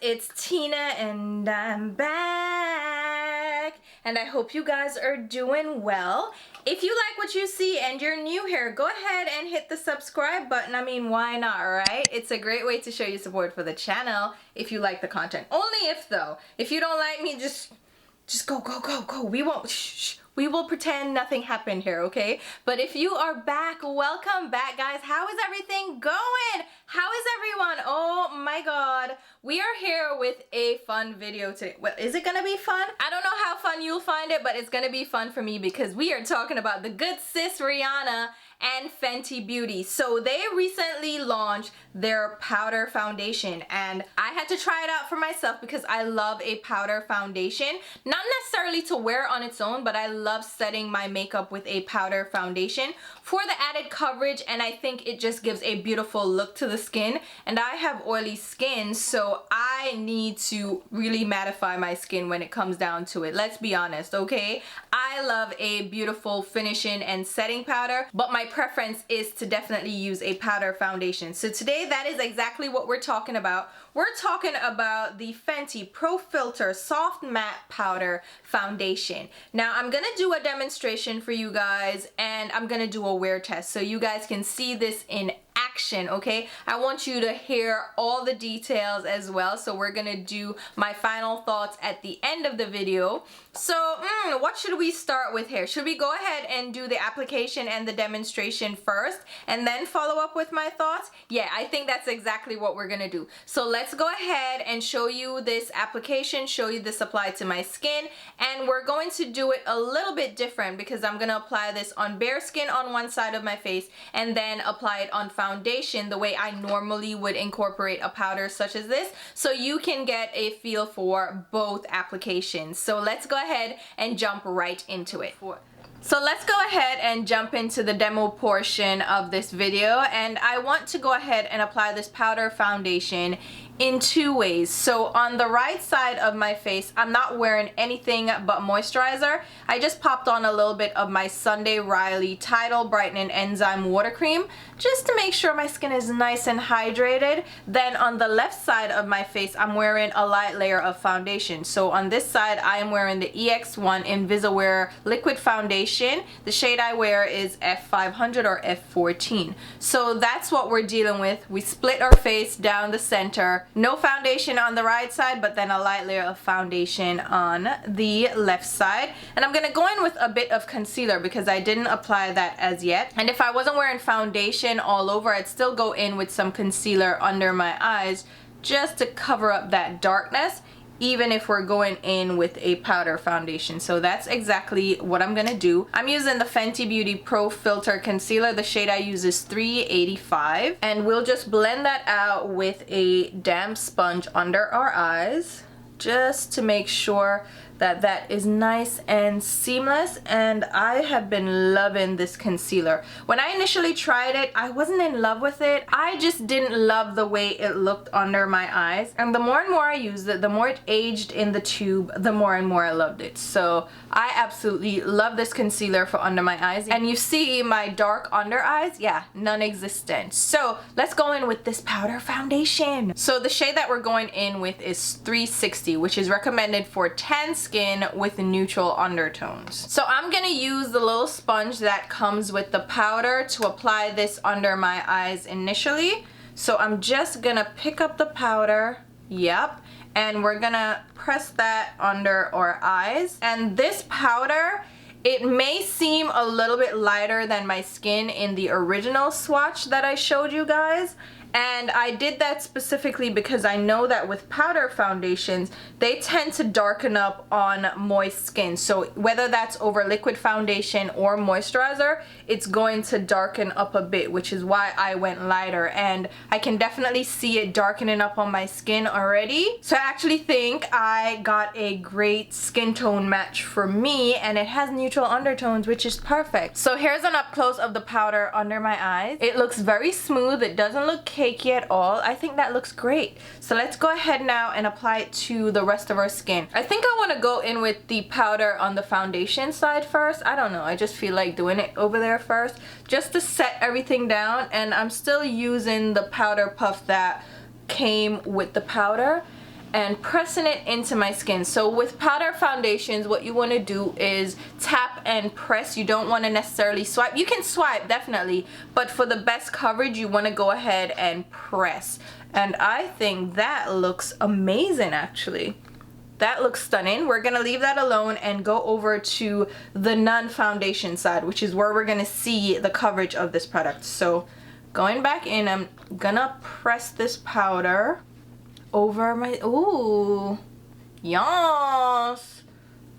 it's Tina and I'm back, and I hope you guys are doing well. If you like what you see and you're new here, go ahead and hit the subscribe button. I mean, why not, right? It's a great way to show your support for the channel if you like the content. Only if though. If you don't like me, just go. We won't shh. We will pretend nothing happened here, okay? But if you are back, welcome back, guys. How is everything going? How is everyone? Oh my god. We are here with a fun video today. Well, is it gonna be fun? I don't know how fun you'll find it, but it's gonna be fun for me because we are talking about the good sis Rihanna and Fenty Beauty. So they recently launched their powder foundation, and I had to try it out for myself because I love a powder foundation. Not necessarily to wear on its own, but I love setting my makeup with a powder foundation for the added coverage, and I think it just gives a beautiful look to the skin. And I have oily skin, so I need to really mattify my skin when it comes down to it. Let's be honest, okay? I love a beautiful finishing and setting powder, but my preference is to definitely use a powder foundation. So today that is exactly what we're talking about. We're talking about the Fenty Pro Filt'r Soft Matte Powder Foundation. Now I'm gonna do a demonstration for you guys, and I'm gonna do a wear test so you guys can see this in action, okay? I want you to hear all the details as well, so we're gonna do my final thoughts at the end of the video. So what should we start with here? Should we go ahead and do the application and the demonstration first and then follow up with my thoughts? Yeah, I think that's exactly what we're gonna do. So let's go ahead and show you this application, show you this applied to my skin, and we're going to do it a little bit different because I'm gonna apply this on bare skin on one side of my face and then apply it on foundation the way I normally would incorporate a powder such as this, so you can get a feel for both applications. So let's go ahead and jump right into it. So let's go ahead and jump into the demo portion of this video, and I want to go ahead and apply this powder foundation in two ways. So on the right side of my face, I'm not wearing anything but moisturizer. I just popped on a little bit of my Sunday Riley Tidal Brightening Enzyme Water Cream just to make sure my skin is nice and hydrated. Then on the left side of my face, I'm wearing a light layer of foundation. So on this side, I am wearing the EX1 Invisiwear Liquid Foundation. The shade I wear is F500 or F14. So that's what we're dealing with. We split our face down the center. No foundation on the right side, but then a light layer of foundation on the left side. And I'm gonna go in with a bit of concealer because I didn't apply that as yet. And if I wasn't wearing foundation all over, I'd still go in with some concealer under my eyes just to cover up that darkness, even if we're going in with a powder foundation. So that's exactly what I'm gonna do. I'm using the Fenty Beauty Pro Filt'r Concealer. The shade I use is 385. And we'll just blend that out with a damp sponge under our eyes just to make sure that that is nice and seamless. And I have been loving this concealer. When I initially tried it, I wasn't in love with it. I just didn't love the way it looked under my eyes. And the more and more I used it, the more it aged in the tube, the more and more I loved it. So I absolutely love this concealer for under my eyes. And you see my dark under eyes? Yeah, non-existent. So let's go in with this powder foundation. So the shade that we're going in with is 360, which is recommended for tan skin with neutral undertones. So I'm gonna use the little sponge that comes with the powder to apply this under my eyes initially. So I'm just gonna pick up the powder, yep, and we're gonna press that under our eyes. And this powder, it may seem a little bit lighter than my skin in the original swatch that I showed you guys. And I did that specifically because I know that with powder foundations, they tend to darken up on moist skin. So whether that's over liquid foundation or moisturizer, it's going to darken up a bit, which is why I went lighter. And I can definitely see it darkening up on my skin already. So I actually think I got a great skin tone match for me, and it has neutral undertones, which is perfect. So here's an up close of the powder under my eyes. It looks very smooth. It doesn't look cakey at all. I think that looks great. So let's go ahead now and apply it to the rest of our skin. I think I want to go in with the powder on the foundation side first. I don't know, I just feel like doing it over there first just to set everything down. And I'm still using the powder puff that came with the powder. and pressing it into my skin. So with powder foundations, what you want to do is tap and press. You don't want to necessarily swipe. You can swipe, definitely, but for the best coverage, you want to go ahead and press. And I think that looks amazing, actually. That looks stunning. We're gonna leave that alone and go over to the non-foundation side, which is where we're gonna see the coverage of this product. So going back in, I'm gonna press this powder over my, ooh, yes.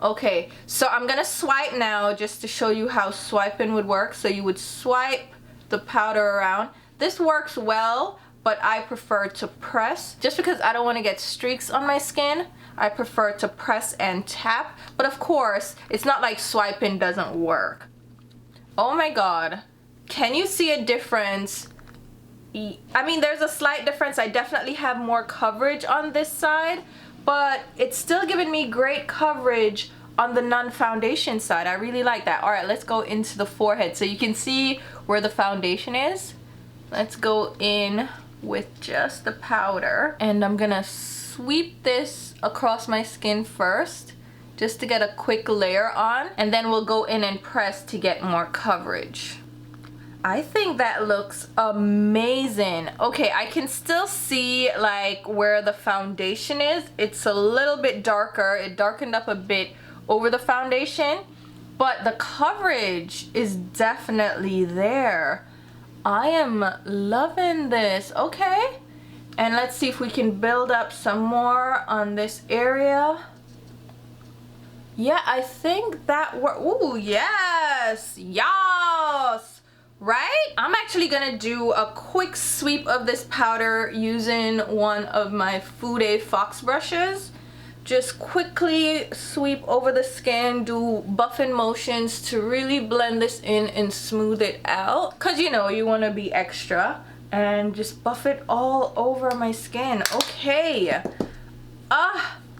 Okay, so I'm gonna swipe now just to show you how swiping would work. So you would swipe the powder around. This works well, but I prefer to press just because I don't want to get streaks on my skin. I prefer to press and tap, but of course it's not like swiping doesn't work. Oh my god, can you see a difference? I mean, there's a slight difference. I definitely have more coverage on this side, but it's still giving me great coverage on the non-foundation side. I really like that. All right, let's go into the forehead so you can see where the foundation is. Let's go in with just the powder, and I'm gonna sweep this across my skin first just to get a quick layer on, and then we'll go in and press to get more coverage. I think that looks amazing. Okay, I can still see like where the foundation is. It's a little bit darker. It darkened up a bit over the foundation, but the coverage is definitely there. I am loving this. Okay, and let's see if we can build up some more on this area. Yeah, I think that ooh, yes, yes, right? I'm actually gonna do a quick sweep of this powder using one of my Fude Fox brushes. Just quickly sweep over the skin, do buffing motions to really blend this in and smooth it out, because you know you want to be extra, and just buff it all over my skin. Okay,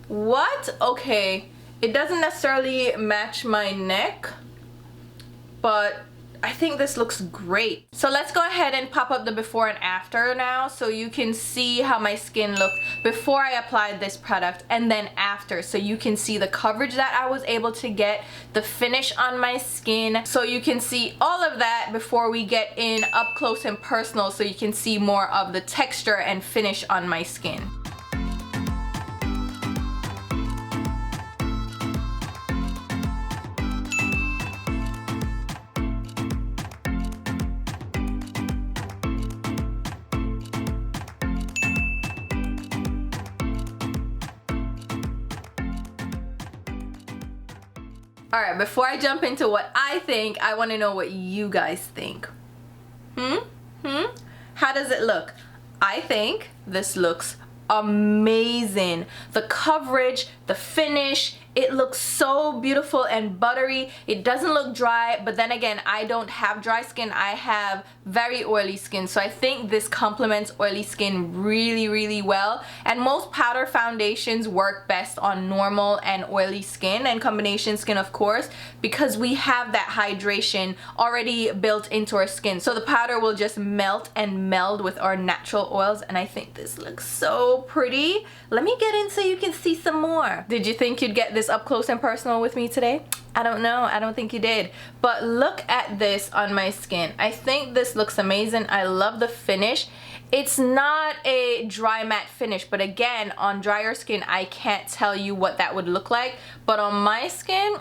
what? Okay, it doesn't necessarily match my neck, but I think this looks great. So let's go ahead and pop up the before and after now so you can see how my skin looked before I applied this product and then after, so you can see the coverage that I was able to get, the finish on my skin, so you can see all of that before we get in up close and personal, so you can see more of the texture and finish on my skin. Alright, before I jump into what I think, I want to know what you guys think. How does it look? I think this looks amazing. The coverage, the finish, it looks so beautiful and buttery. It doesn't look dry, but then again, I don't have dry skin. I have very oily skin, so I think this complements oily skin really, really well. And most powder foundations work best on normal and oily skin, and combination skin, of course, because we have that hydration already built into our skin. So the powder will just melt and meld with our natural oils, and I think this looks so pretty. Let me get in so you can see some more. Did you think you'd get this up close and personal with me today? I don't know. I don't think you did. But look at this on my skin. I think this looks amazing. I love the finish. It's not a dry matte finish, but again, on drier skin, I can't tell you what that would look like. But on my skin,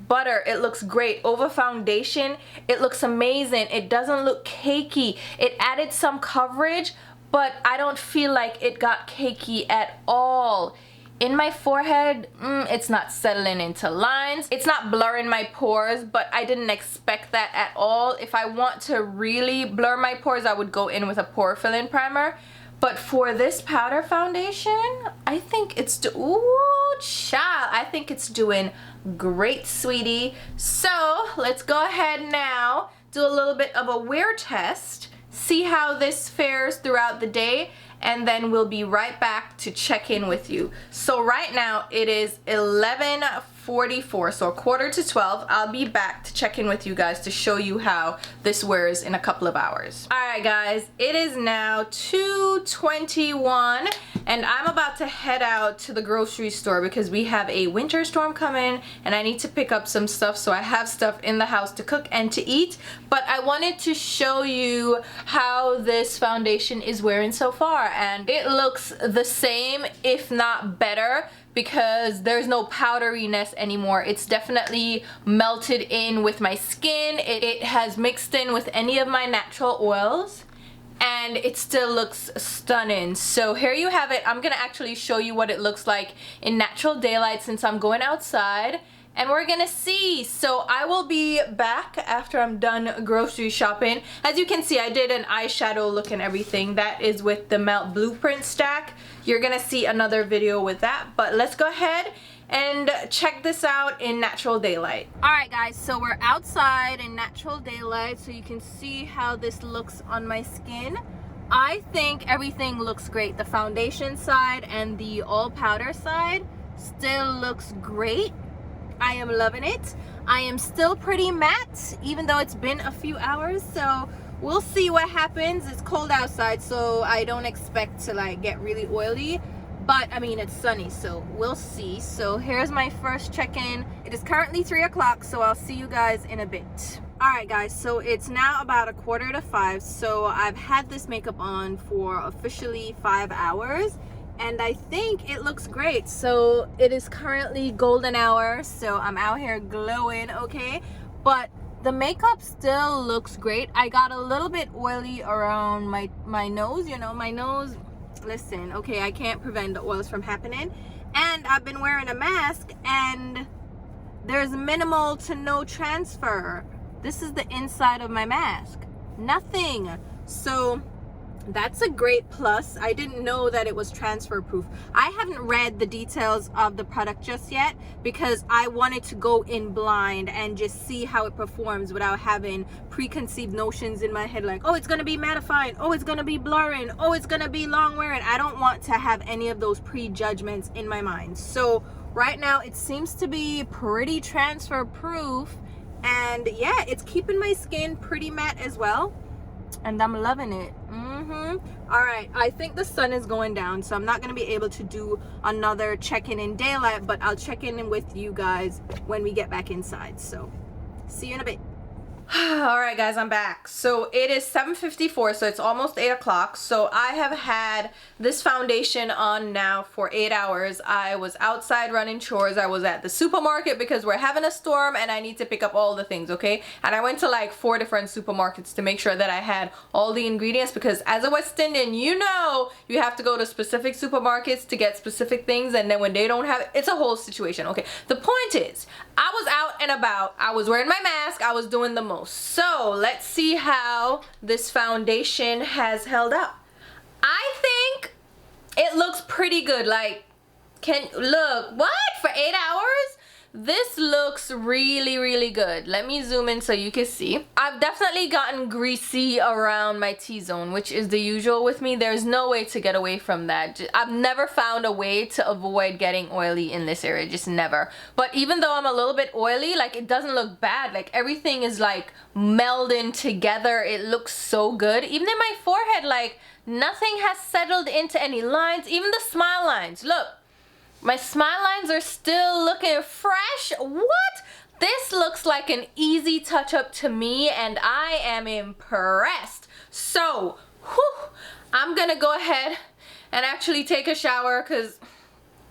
butter. It looks great. Over foundation, it looks amazing. It doesn't look cakey. It added some coverage, but I don't feel like it got cakey at all. In my forehead, it's not settling into lines. It's not blurring my pores, but I didn't expect that at all. If I want to really blur my pores, I would go in with a pore filling primer. But for this powder foundation, I think it's, ooh, child, I think it's doing great, sweetie. So let's go ahead now, do a little bit of a wear test, see how this fares throughout the day, and then we'll be right back to check in with you. So right now it is 11:44, so 11:45. I'll be back to check in with you guys to show you how this wears in a couple of hours. Alright guys, it is now 2:21 and I'm about to head out to the grocery store because we have a winter storm coming and I need to pick up some stuff, so I have stuff in the house to cook and to eat. But I wanted to show you how this foundation is wearing so far, and it looks the same, if not better, because there's no powderiness anymore. It's definitely melted in with my skin. It has mixed in with any of my natural oils, and it still looks stunning. So here you have it. I'm gonna actually show you what it looks like in natural daylight since I'm going outside, and we're gonna see. So I will be back after I'm done grocery shopping. As you can see, I did an eyeshadow look and everything. That is with the Melt Blueprint stack. You're gonna see another video with that, but let's go ahead and check this out in natural daylight. Alright guys, so we're outside in natural daylight, so you can see how this looks on my skin. I think everything looks great. The foundation side and the all powder side still looks great. I am loving it. I am still pretty matte, even though it's been a few hours, so we'll see what happens. It's cold outside, so I don't expect to like get really oily, but I mean it's sunny, so we'll see. So here's my first check-in. It is currently 3 o'clock, so I'll see you guys in a bit. Alright guys, so it's now about 4:45, so I've had this makeup on for officially 5 hours, and I think it looks great. So it is currently golden hour, so I'm out here glowing, okay? But the makeup still looks great. I got a little bit oily around my nose, you know, my nose. Listen, okay, I can't prevent the oils from happening. And I've been wearing a mask and there's minimal to no transfer. This is the inside of my mask. Nothing. So that's a great plus. I didn't know that it was transfer proof. I haven't read the details of the product just yet because I wanted to go in blind and just see how it performs without having preconceived notions in my head like, oh, it's gonna be mattifying, oh, it's gonna be blurring, oh, it's gonna be long wearing. I don't want to have any of those prejudgments in my mind. So right now it seems to be pretty transfer proof, and yeah, it's keeping my skin pretty matte as well, and I'm loving it. All right, I think the sun is going down, so I'm not going to be able to do another check-in in daylight, but I'll check in with you guys when we get back inside. So see you in a bit. All right guys, I'm back. So it is 7:54, so it's almost 8 o'clock. So I have had this foundation on now for 8 hours. I was outside running chores. I was at the supermarket because we're having a storm and I need to pick up all the things, okay? And I went to like 4 different supermarkets to make sure that I had all the ingredients, because as a West Indian, you know, you have to go to specific supermarkets to get specific things, and then when they don't have it, it's a whole situation, okay? The point is, I was out and about. I was wearing my mask. I was doing the most. So let's see how this foundation has held up. I think it looks pretty good. Like, look, what? For 8 hours? This looks really, really good. Let me zoom in so you can see. I've definitely gotten greasy around my T-zone, which is the usual with me. There's no way to get away from that. I've never found a way to avoid getting oily in this area, just never. But even though I'm a little bit oily, like, it doesn't look bad. Like, everything is like melding together. It looks so good. Even in my forehead, like, nothing has settled into any lines, even the smile lines. Look. My smile lines are still looking fresh. What? This looks like an easy touch-up to me, and I am impressed. So, I'm gonna go ahead and actually take a shower because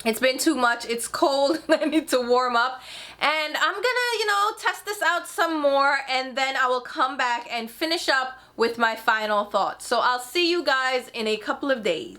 it's been too much. It's cold. I need to warm up. And I'm gonna, you know, test this out some more, and then I will come back and finish up with my final thoughts. So I'll see you guys in a couple of days.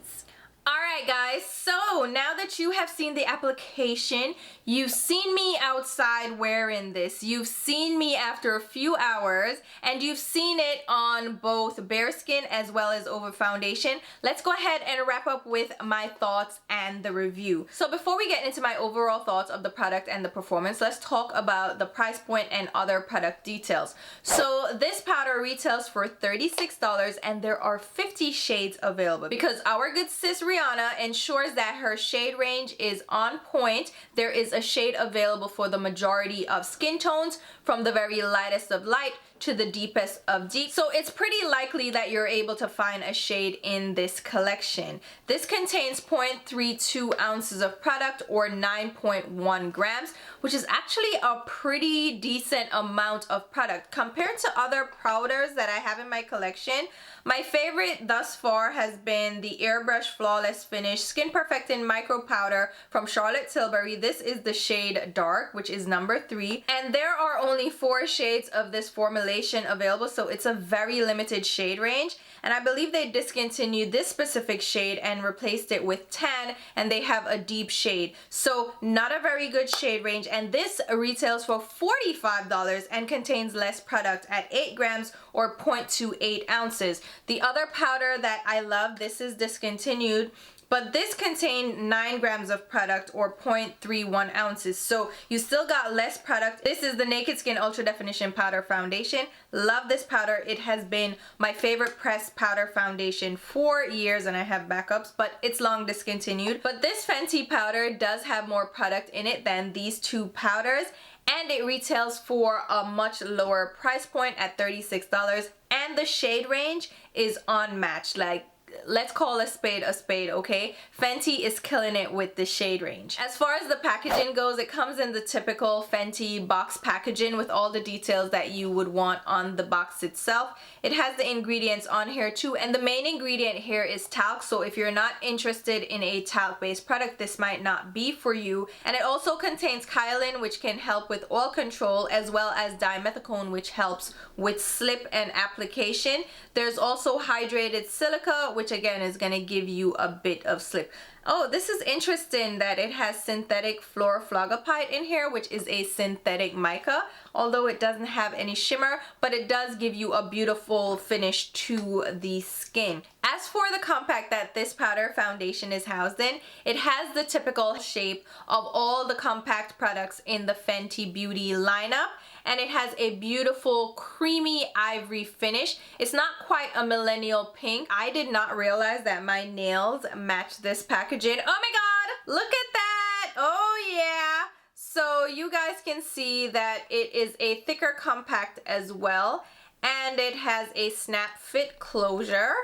Alright guys, so now that you have seen the application, you've seen me outside wearing this, you've seen me after a few hours, and you've seen it on both bare skin as well as over foundation. Let's go ahead and wrap up with my thoughts and the review. So before we get into my overall thoughts of the product and the performance, let's talk about the price point and other product details. So this powder retails for $36 and there are 50 shades available because our good sis Rihanna ensures that her shade range is on point. There is a shade available for the majority of skin tones, from the very lightest of light to the deepest of deep. So it's pretty likely that you're able to find a shade in this collection. This contains 0.32 ounces of product or 9.1 grams, which is actually a pretty decent amount of product compared to other powders that I have in my collection. My favorite thus far has been the Airbrush Flawless Finish Skin Perfecting Micro Powder from Charlotte Tilbury. This is the shade Dark, which is number 3. And there are only 4 shades of this formulation available, so it's a very limited shade range. And I believe they discontinued this specific shade and replaced it with tan, and they have a deep shade. So not a very good shade range, and this retails for $45 and contains less product at 8 grams or 0.28 ounces. The other powder that I love, this is discontinued, but this contained 9 grams of product or 0.31 ounces. So you still got less product. This is the Naked Skin Ultra Definition Powder Foundation. Love this powder. It has been my favorite pressed powder foundation for years, and I have backups, but it's long discontinued. But this Fenty powder does have more product in it than these 2 powders, and it retails for a much lower price point at $36, and the shade range is unmatched. Like, let's call a spade, okay? Fenty is killing it with the shade range. As far as the packaging goes, it comes in the typical Fenty box packaging with all the details that you would want on the box itself. It has the ingredients on here too, and the main ingredient here is talc, so if you're not interested in a talc-based product, this might not be for you. And it also contains kaolin, which can help with oil control, as well as dimethicone, which helps with slip and application. There's also hydrated silica, which again is going to give you a bit of slip. Oh, this is interesting that it has synthetic fluoroflogopite in here, which is a synthetic mica, although it doesn't have any shimmer, but it does give you a beautiful finish to the skin. As for the compact that this powder foundation is housed in, it has the typical shape of all the compact products in the Fenty Beauty lineup, and it has a beautiful creamy ivory finish. It's not quite a millennial pink. I did not realize that my nails match this packaging. Oh my god, look at that. Oh yeah. So you guys can see that it is a thicker compact as well, and it has a snap fit closure.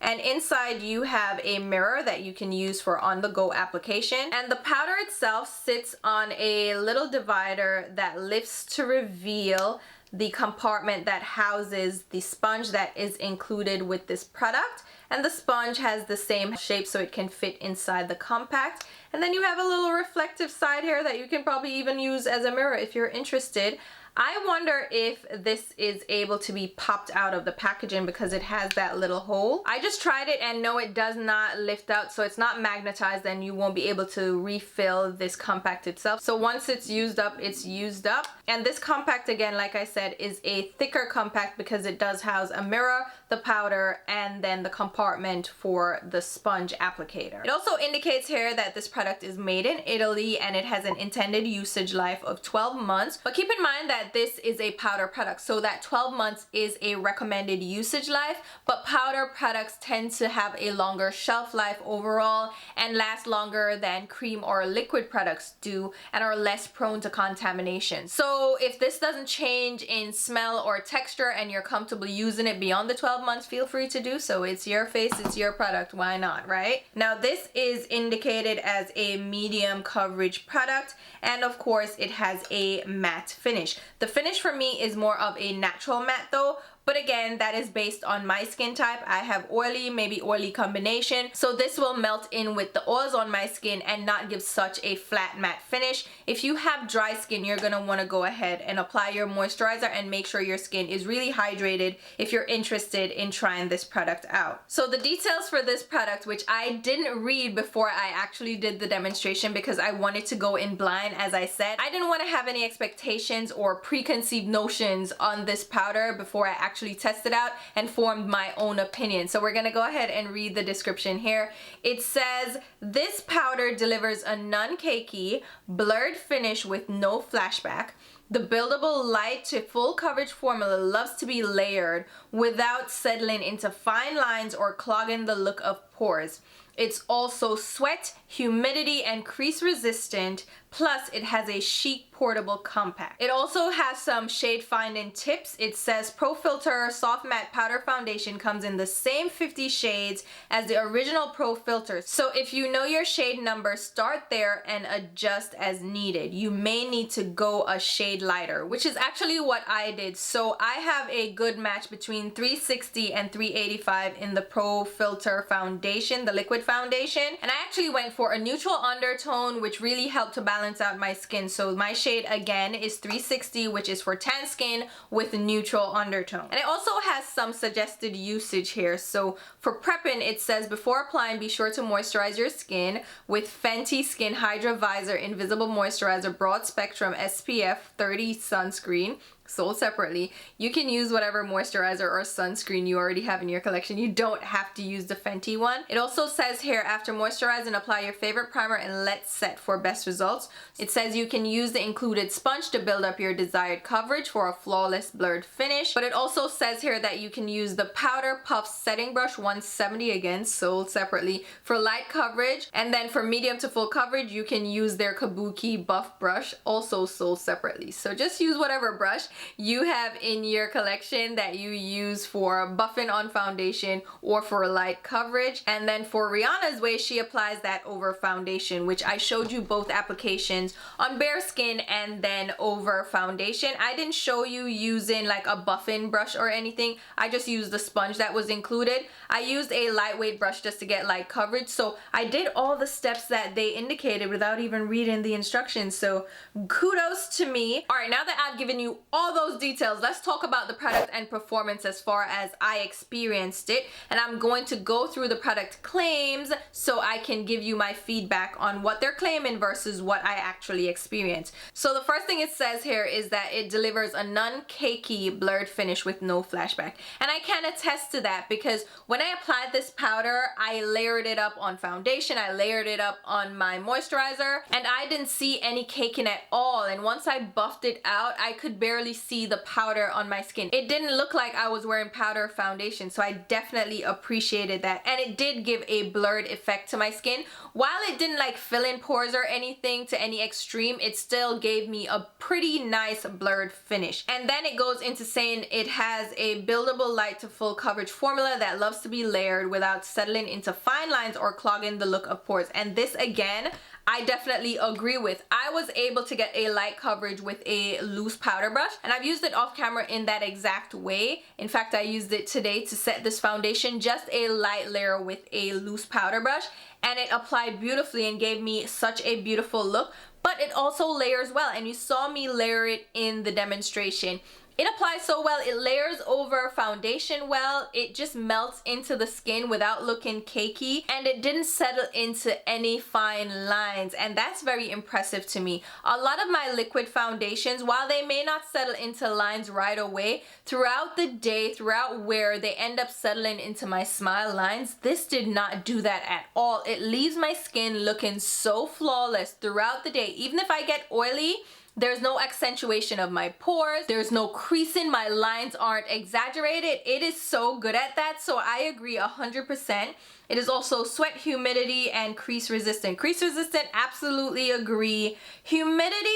And inside you have a mirror that you can use for on-the-go application. And the powder itself sits on a little divider that lifts to reveal the compartment that houses the sponge that is included with this product. And the sponge has the same shape, so it can fit inside the compact. And then you have a little reflective side here that you can probably even use as a mirror if you're interested. I wonder if this is able to be popped out of the packaging because it has that little hole. I just tried it, and no, it does not lift out, so it's not magnetized, and you won't be able to refill this compact itself. So once it's used up, it's used up. And this compact, again, like I said, is a thicker compact because it does house a mirror, the powder, and then the compartment for the sponge applicator. It also indicates here that this product is made in Italy, and it has an intended usage life of 12 months. But keep in mind that this is a powder product, so that 12 months is a recommended usage life, but powder products tend to have a longer shelf life overall and last longer than cream or liquid products do, and are less prone to contamination. So if this doesn't change in smell or texture and you're comfortable using it beyond the 12 months, feel free to do so. It's your face, it's your product, why not, right? Now this is indicated as a medium coverage product, and of course it has a matte finish. The finish for me is more of a natural matte though, but again, that is based on my skin type. I have oily, maybe oily combination, so this will melt in with the oils on my skin and not give such a flat matte finish. If you have dry skin, you're gonna wanna go ahead and apply your moisturizer and make sure your skin is really hydrated if you're interested in trying this product out. So the details for this product, which I didn't read before I actually did the demonstration because I wanted to go in blind, as I said. I didn't wanna have any expectations or preconceived notions on this powder before I actually tested out and formed my own opinion. So we're gonna go ahead and read the description here. It says, this powder delivers a non-cakey, blurred finish with no flashback. The buildable light to full coverage formula loves to be layered without settling into fine lines or clogging the look of pores. It's also sweat, humidity, and crease resistant, plus it has a chic portable compact. It also has some shade finding tips. It says Pro Filt'r Soft Matte Powder Foundation comes in the same 50 shades as the original Pro Filt'r. So if you know your shade number, start there and adjust as needed. You may need to go a shade lighter, which is actually what I did. So I have a good match between 360 and 385 in the Pro Filt'r foundation, the liquid foundation. And I actually went for a neutral undertone, which really helped to balance out my skin. So my shade again is 360, which is for tan skin with neutral undertone. And it also has some suggested usage here. So for prepping, it says before applying, be sure to moisturize your skin with Fenty Skin Hydra Visor Invisible Moisturizer Broad Spectrum SPF 30 sunscreen, sold separately. You can use whatever moisturizer or sunscreen you already have in your collection. You don't have to use the Fenty one. It also says here, after moisturizing, apply your favorite primer and let set for best results. It says you can use the included sponge to build up your desired coverage for a flawless blurred finish. But it also says here that you can use the Powder Puff Setting Brush 170, again sold separately, for light coverage. And then for medium to full coverage, you can use their Kabuki Buff Brush, also sold separately. So just use whatever brush you have in your collection that you use for buffing on foundation or for light coverage. And then for Rihanna's way, she applies that over foundation, which I showed you both applications on bare skin and then over foundation. I didn't show you using like a buffing brush or anything. I just used the sponge that was included. I used a lightweight brush just to get light coverage. So I did all the steps that they indicated without even reading the instructions. So kudos to me. All right, now that I've given you all those details, let's talk about the product and performance as far as I experienced it. And I'm going to go through the product claims so I can give you my feedback on what they're claiming versus what I actually experienced. So the first thing it says here is that it delivers a non-cakey blurred finish with no flashback. And I can attest to that because when I applied this powder, I layered it up on foundation, I layered it up on my moisturizer, and I didn't see any caking at all. And once I buffed it out, I could barely see the powder on my skin. It didn't look like I was wearing powder foundation, so I definitely appreciated that. And it did give a blurred effect to my skin. While it didn't like fill in pores or anything to any extreme, it still gave me a pretty nice blurred finish. And then it goes into saying it has a buildable light to full coverage formula that loves to be layered without settling into fine lines or clogging the look of pores. And this again, I definitely agree with. I was able to get a light coverage with a loose powder brush, and I've used it off camera in that exact way. In fact, I used it today to set this foundation, just a light layer with a loose powder brush, and it applied beautifully and gave me such a beautiful look. But it also layers well, and you saw me layer it in the demonstration. It applies so well. It layers over foundation well. It just melts into the skin without looking cakey, and it didn't settle into any fine lines, and that's very impressive to me. A lot of my liquid foundations, while they may not settle into lines right away, throughout the day, throughout wear, they end up settling into my smile lines. This did not do that at all. It leaves my skin looking so flawless throughout the day. Even if I get oily, there's no accentuation of my pores, there's no creasing, my lines aren't exaggerated. It is so good at that, so I agree 100%. It is also sweat, humidity, and crease resistant. Crease resistant, absolutely agree. Humidity,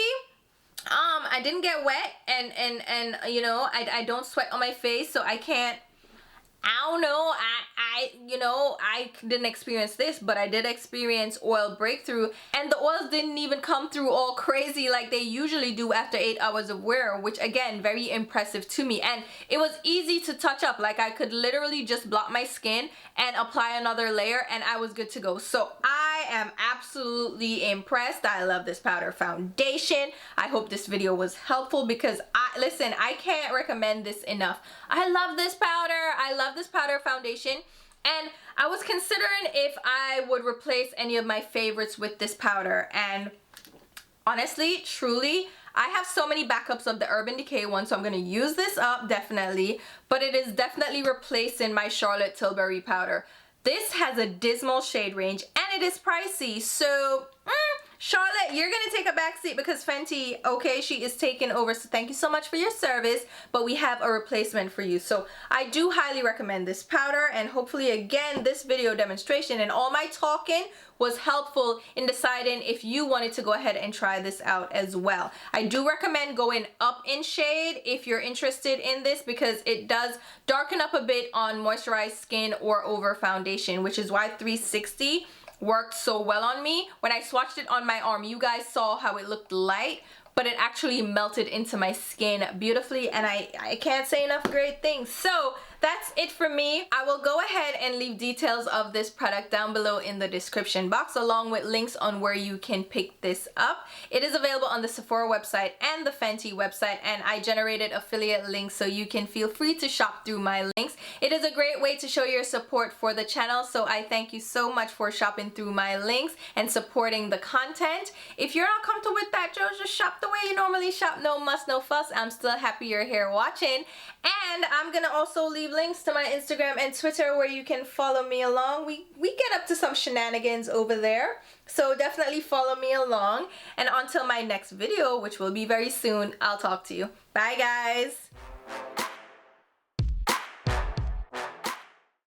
I didn't get wet, and you know, I don't sweat on my face, so I can't, I don't know, I didn't experience this, but I did experience oil breakthrough, and the oils didn't even come through all crazy like they usually do after 8 hours of wear, which again, very impressive to me. And it was easy to touch up. Like I could literally just blot my skin and apply another layer and I was good to go. So I am absolutely impressed. I love this powder foundation. I hope this video was helpful because listen, I can't recommend this enough. I love this powder. I love this powder foundation. And I was considering if I would replace any of my favorites with this powder. And honestly, truly, I have so many backups of the Urban Decay one, so I'm going to use this up, definitely. But it is definitely replacing my Charlotte Tilbury powder. This has a dismal shade range, and it is pricey. So, Charlotte, you're going to take a back seat because Fenty, okay, she is taking over. So thank you so much for your service, but we have a replacement for you. So I do highly recommend this powder, and hopefully, again, this video demonstration and all my talking was helpful in deciding button if you wanted to go ahead and try this out as well. I do recommend going up in shade if you're interested in this, because it does darken up a bit on moisturized skin or over foundation, which is why 360 worked so well on me. When I swatched it on my arm, you guys saw how it looked light, but it actually melted into my skin beautifully, and I can't say enough great things. So that's it for me. I will go ahead and leave details of this product down below in the description box, along with links on where you can pick this up. It is available on the Sephora website and the Fenty website, and I generated affiliate links so you can feel free to shop through my links. It is a great way to show your support for the channel, so I thank you so much for shopping through my links and supporting the content. If you're not comfortable with that, just shop the way you normally shop. No muss, no fuss. I'm still happy you're here watching. And I'm gonna also leave links to my Instagram and Twitter where you can follow me along. We get up to some shenanigans over there, so definitely follow me along. And until my next video, which will be very soon, I'll talk to you. Bye guys.